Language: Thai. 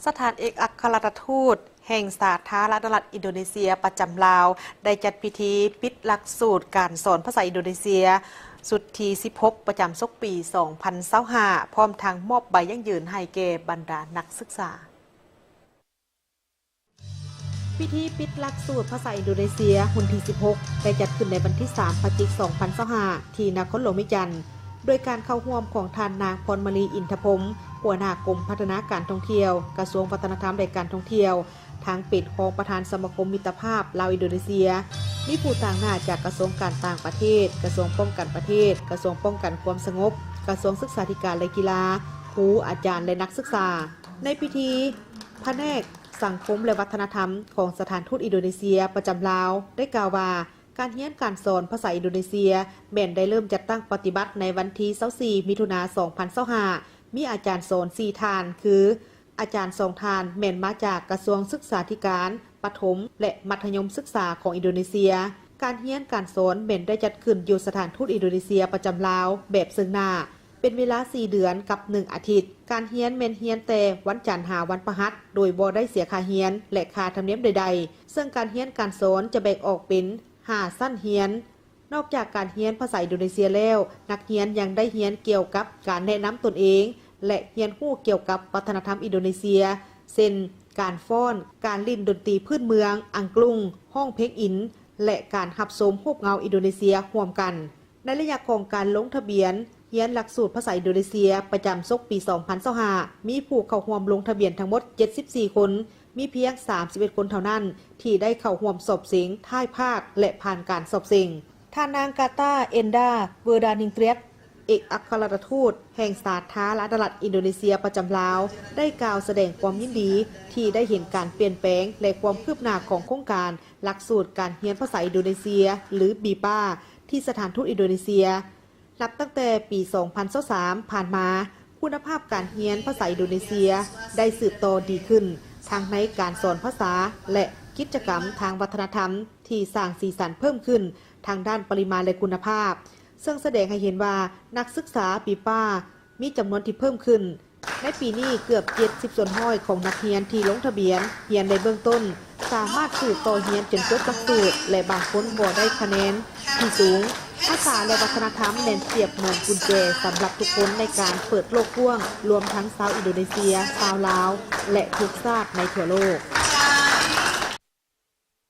สถานเอกอัครราชทูตแห่งสาธารณรัฐอินโดนีเซียประจำลาวได้จัดพิธีปิดหลักสูตรการสอนภาษาอินโดนีเซียสุดที่16ประจำศกปี 2025 พร้อมทางมอบใบยั่งยืนให้แก่บรรดานักศึกษาพิธีปิดหลักสูตรภาษาอินโดนีเซียวันที่16ได้จัดขึ้นในวันที่3พฤศจิกายน 2025 ที่นครหลวงมิจันทร์โดยการเข้าร่วมของท่านนางพรมลีอินทพรหมหัวหน้ากรมพัฒนาการท่องเที่ยวกระทรวงวัฒนธรรมและการท่องเที่ยวทางปิดของประธานสมาคมมิตรภาพลาวอินโดนีเซียมีผู้ต่างหน้าจากกระทรวงการต่างประเทศกระทรวงป้องกันประเทศกระทรวงป้องกันความสงบกระทรวงศึกษาธิการและกีฬาครูอาจารย์และนักศึกษาในพิธีแผนกสังคมและวัฒนธรรมของสถานทูตอินโดนีเซียประจำลาวได้กล่าวว่าการเรียนการสอนภาษาอินโดนีเซียแม่นได้เริ่มจัดตั้งปฏิบัติในวันที่24มิถุนายน 2025มีอาจารย์สอน4ท่านคืออาจารย์2ท่านแม่นมาจากกระทรวงศึกษาธิการประถมและมัธยมศึกษาของอินโดนีเซียการเรียนการสอนแม่นได้จัดขึ้นอยู่สถานทูตอินโดนีเซียประจำลาวแบบซึ่งหน้าเป็นเวลา4เดือนกับ1อาทิตย์การเรียนแม่นเรียนแต่วันจันทร์หาวันพฤหัสโดยบ่ได้เสียค่าเรียนและค่าธรรมเนียมใดๆซึ่งการเรียนการสอนจะแบ่งออกเป็น5สั้นเรียนนอกจากการเรียนภาษาอินโดนีเซียแล้วนักเรียนยังได้เรียนเกี่ยวกับการแนะนำตนเองและเรียนรู้เกี่ยวกับวัฒนธรรมอินโดนีเซียเช่นการฟ้อนการเล่นดนตรีพื้นเมืองอังกรุงห้องเพลงอินและการรับชมรูปเงาอินโดนีเซียร่วมกันในระยะของการลงทะเบียนเรียนหลักสูตรภาษาอินโดนีเซียประจำศกปี 2025มีผู้เข้าร่วมลงทะเบียนทั้งหมด74คนมีเพียง31คนเท่านั้นที่ได้เข้าร่วมสอบเสียงท้ายภาคและผ่านการสอบเสียงท่านนางกาตาเอนดาเวอร์ดานิงเตรียตเอกอัครราชทูตแห่งสาธารณรัฐอินโดนีเซียประจำลาวได้กล่าวแสดงความยินดีที่ได้เห็นการเปลี่ยนแปลงและความคืบหน้าของโครงการหลักสูตรการเรียนภาษาอินโดนีเซียหรือบีปาที่สถานทูตอินโดนีเซียนับตั้งแต่ปี 2023 ผ่านมาคุณภาพการเรียนภาษาอินโดนีเซียได้สืบต่อดีขึ้นทั้งในการสอนภาษาและกิจกรรมทางวัฒนธรรมที่สร้างสีสันเพิ่มขึ้นทางด้านปริมาณและคุณภาพซึ่งแสดงให้เห็นว่านักศึกษาปีป้ามีจำนวนที่เพิ่มขึ้นในปีนี้เกือบ70%ของนักเรียนที่ลงทะเบียนเรียนในเบื้องต้นสามารถสืบต่อเรียนจนจบหลักสูตรและบางคนบ่ได้คะแนนที่สูงภาษาและวัฒนธรรมแน่นเสียบเหมือนกุญแจสำหรับทุกคนในการเปิดโลกกว้างรวมทั้งชาวอินโดนีเซียชาวลาวและทุกชาติในทั่วโลก